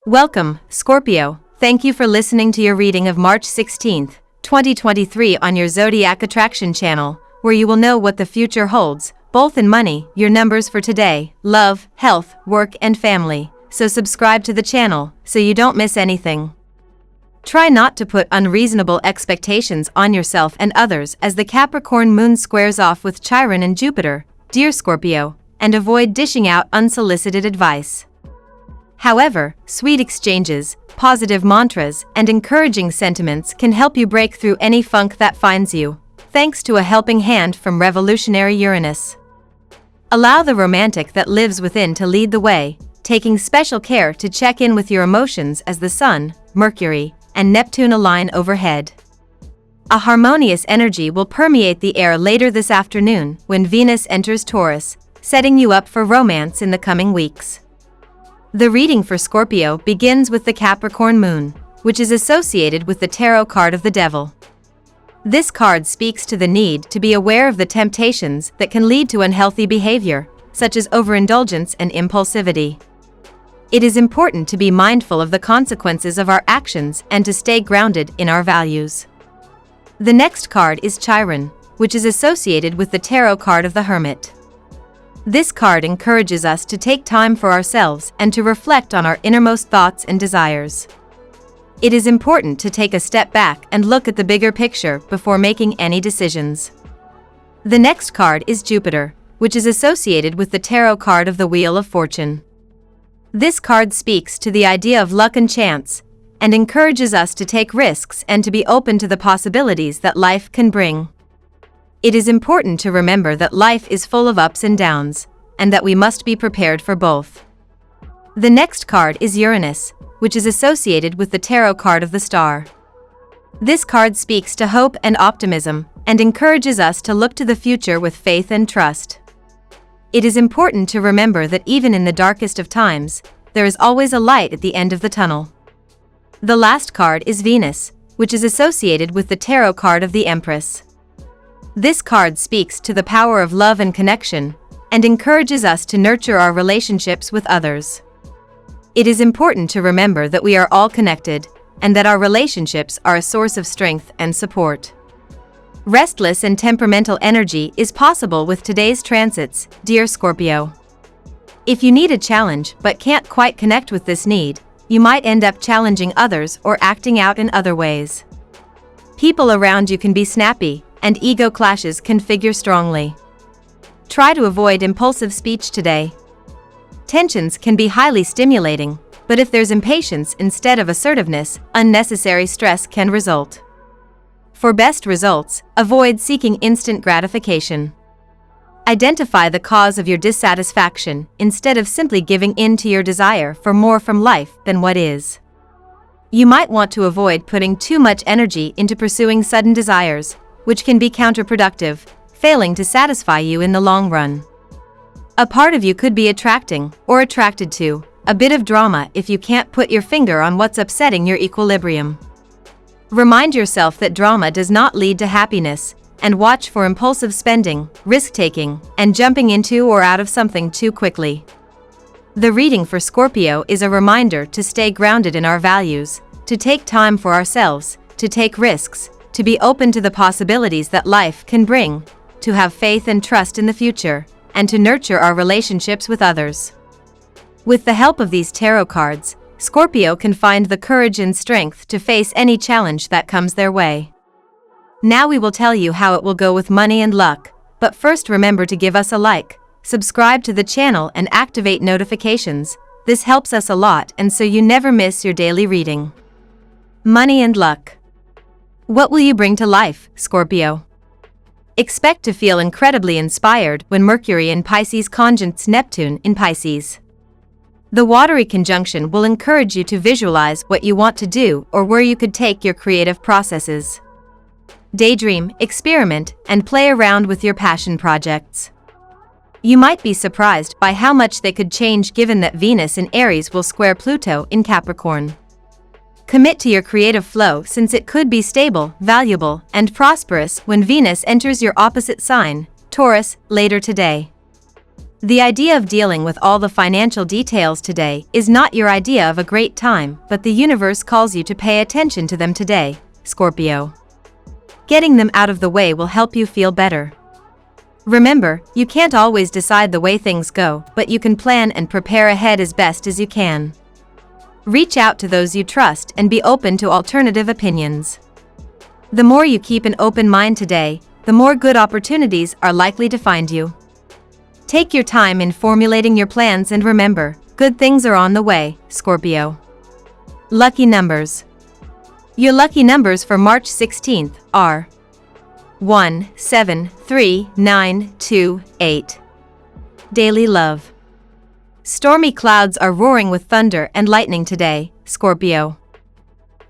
Welcome, Scorpio. Thank you for listening to your reading of March 16, 2023 on your Zodiac Attraction channel, where you will know what the future holds, both in money, your numbers for today, love, health, work, and family. So subscribe to the channel so you don't miss anything. Try not to put unreasonable expectations on yourself and others as the Capricorn moon squares off with Chiron and Jupiter, dear Scorpio, and avoid dishing out unsolicited advice. However, sweet exchanges, positive mantras, and encouraging sentiments can help you break through any funk that finds you, thanks to a helping hand from revolutionary Uranus. Allow the romantic that lives within to lead the way, taking special care to check in with your emotions as the Sun, Mercury, and Neptune align overhead. A harmonious energy will permeate the air later this afternoon when Venus enters Taurus, setting you up for romance in the coming weeks. The reading for Scorpio begins with the Capricorn moon, which is associated with the tarot card of the devil. This card speaks to the need to be aware of the temptations that can lead to unhealthy behavior, such as overindulgence and impulsivity. It is important to be mindful of the consequences of our actions and to stay grounded in our values. The next card is Chiron, which is associated with the tarot card of the Hermit. This card encourages us to take time for ourselves and to reflect on our innermost thoughts and desires. It is important to take a step back and look at the bigger picture before making any decisions. The next card is Jupiter, which is associated with the tarot card of the Wheel of Fortune. This card speaks to the idea of luck and chance, and encourages us to take risks and to be open to the possibilities that life can bring. It is important to remember that life is full of ups and downs, and that we must be prepared for both. The next card is Uranus, which is associated with the tarot card of the Star. This card speaks to hope and optimism, and encourages us to look to the future with faith and trust. It is important to remember that even in the darkest of times, there is always a light at the end of the tunnel. The last card is Venus, which is associated with the tarot card of the Empress. This card speaks to the power of love and connection, and encourages us to nurture our relationships with others. It is important to remember that we are all connected, and that our relationships are a source of strength and support. Restless and temperamental energy is possible with today's transits, dear Scorpio. If you need a challenge but can't quite connect with this need, you might end up challenging others or acting out in other ways. People around you can be snappy, and ego clashes can figure strongly. Try to avoid impulsive speech today. Tensions can be highly stimulating, but if there's impatience instead of assertiveness, unnecessary stress can result. For best results, avoid seeking instant gratification. Identify the cause of your dissatisfaction instead of simply giving in to your desire for more from life than what is. You might want to avoid putting too much energy into pursuing sudden desires, which can be counterproductive, failing to satisfy you in the long run. A part of you could be attracting, or attracted to, a bit of drama if you can't put your finger on what's upsetting your equilibrium. Remind yourself that drama does not lead to happiness, and watch for impulsive spending, risk-taking, and jumping into or out of something too quickly. The reading for Scorpio is a reminder to stay grounded in our values, to take time for ourselves, to take risks, to be open to the possibilities that life can bring, to have faith and trust in the future, and to nurture our relationships with others. With the help of these tarot cards, Scorpio can find the courage and strength to face any challenge that comes their way. Now we will tell you how it will go with money and luck, but first remember to give us a like, subscribe to the channel and activate notifications. This helps us a lot and so you never miss your daily reading. Money and luck. What will you bring to life, Scorpio? Expect to feel incredibly inspired when Mercury in Pisces conjuncts Neptune in Pisces. The watery conjunction will encourage you to visualize what you want to do or where you could take your creative processes. Daydream, experiment, and play around with your passion projects. You might be surprised by how much they could change given that Venus in Aries will square Pluto in Capricorn. Commit to your creative flow since it could be stable, valuable, and prosperous when Venus enters your opposite sign, Taurus, later today. The idea of dealing with all the financial details today is not your idea of a great time, but the universe calls you to pay attention to them today, Scorpio. Getting them out of the way will help you feel better. Remember, you can't always decide the way things go, but you can plan and prepare ahead as best as you can. Reach out to those you trust and be open to alternative opinions. The more you keep an open mind today, the more good opportunities are likely to find you. Take your time in formulating your plans and remember, good things are on the way, Scorpio. Lucky numbers. Your lucky numbers for March 16th are 1, 7, 3, 9, 2, 8. Daily love. Stormy clouds are roaring with thunder and lightning today, Scorpio.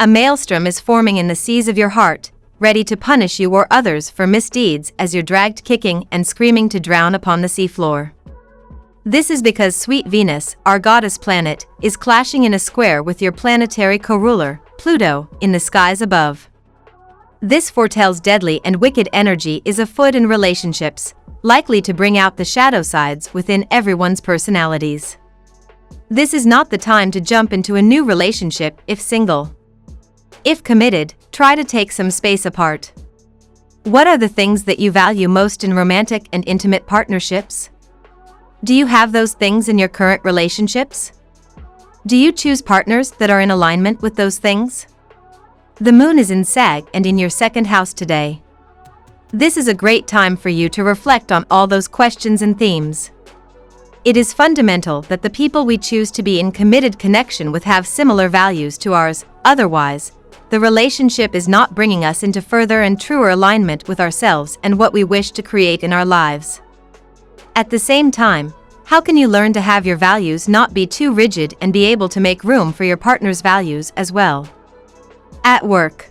A maelstrom is forming in the seas of your heart, ready to punish you or others for misdeeds as you're dragged kicking and screaming to drown upon the seafloor. This is because sweet Venus, our goddess planet, is clashing in a square with your planetary co-ruler, Pluto, in the skies above. This foretells deadly and wicked energy is afoot in relationships, likely to bring out the shadow sides within everyone's personalities. This is not the time to jump into a new relationship if single. If committed, try to take some space apart. What are the things that you value most in romantic and intimate partnerships? Do you have those things in your current relationships? Do you choose partners that are in alignment with those things? The moon is in Sag and in your second house today. This is a great time for you to reflect on all those questions and themes. It is fundamental that the people we choose to be in committed connection with have similar values to ours, otherwise, the relationship is not bringing us into further and truer alignment with ourselves and what we wish to create in our lives. At the same time, how can you learn to have your values not be too rigid and be able to make room for your partner's values as well? At work.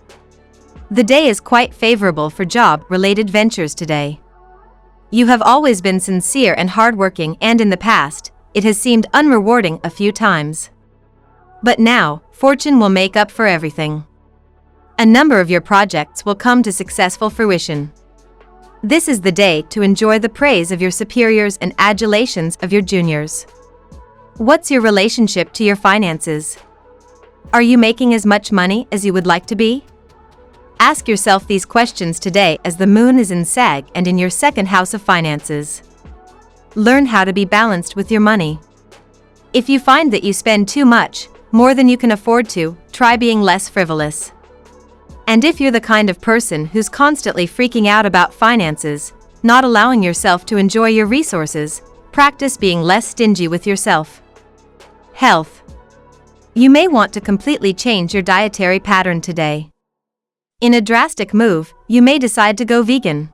The day is quite favorable for job-related ventures today. You have always been sincere and hardworking, and in the past, it has seemed unrewarding a few times. But now, fortune will make up for everything. A number of your projects will come to successful fruition. This is the day to enjoy the praise of your superiors and adulations of your juniors. What's your relationship to your finances? Are you making as much money as you would like to be? Ask yourself these questions today as the moon is in Sag and in your second house of finances. Learn how to be balanced with your money. If you find that you spend too much, more than you can afford to, try being less frivolous. And if you're the kind of person who's constantly freaking out about finances, not allowing yourself to enjoy your resources, practice being less stingy with yourself. Health. You may want to completely change your dietary pattern today. In a drastic move, you may decide to go vegan.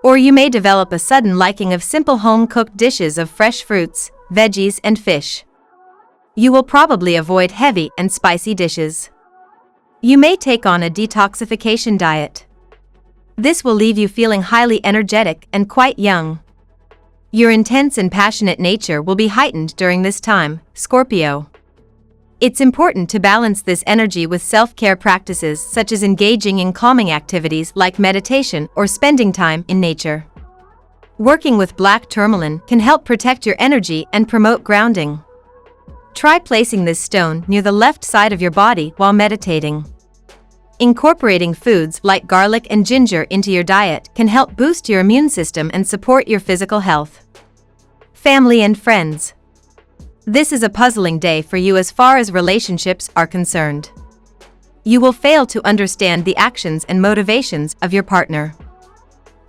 Or you may develop a sudden liking of simple home-cooked dishes of fresh fruits, veggies, and fish. You will probably avoid heavy and spicy dishes. You may take on a detoxification diet. This will leave you feeling highly energetic and quite young. Your intense and passionate nature will be heightened during this time, Scorpio. It's important to balance this energy with self-care practices such as engaging in calming activities like meditation or spending time in nature. Working with black tourmaline can help protect your energy and promote grounding. Try placing this stone near the left side of your body while meditating. Incorporating foods like garlic and ginger into your diet can help boost your immune system and support your physical health. Family and friends. This is a puzzling day for you as far as relationships are concerned. You will fail to understand the actions and motivations of your partner.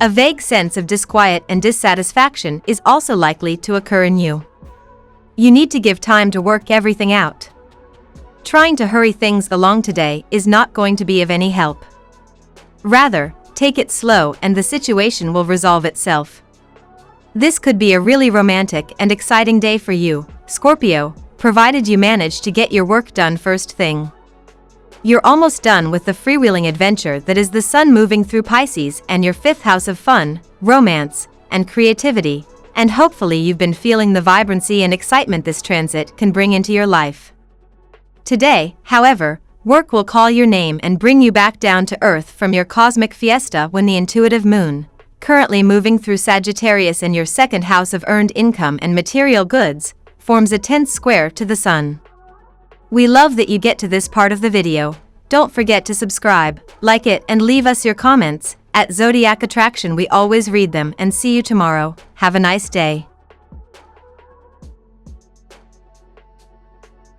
A vague sense of disquiet and dissatisfaction is also likely to occur in you. You need to give time to work everything out. Trying to hurry things along today is not going to be of any help. Rather, take it slow and the situation will resolve itself. This could be a really romantic and exciting day for you, Scorpio, provided you manage to get your work done first thing. You're almost done with the freewheeling adventure that is the sun moving through Pisces and your fifth house of fun, romance, and creativity, and hopefully you've been feeling the vibrancy and excitement this transit can bring into your life. Today, however, work will call your name and bring you back down to earth from your cosmic fiesta when the intuitive moon, currently moving through Sagittarius in your second house of earned income and material goods, forms a tense square to the Sun. We love that you get to this part of the video. Don't forget to subscribe, like it, and leave us your comments. At Zodiac Attraction we always read them, and see you tomorrow. Have a nice day.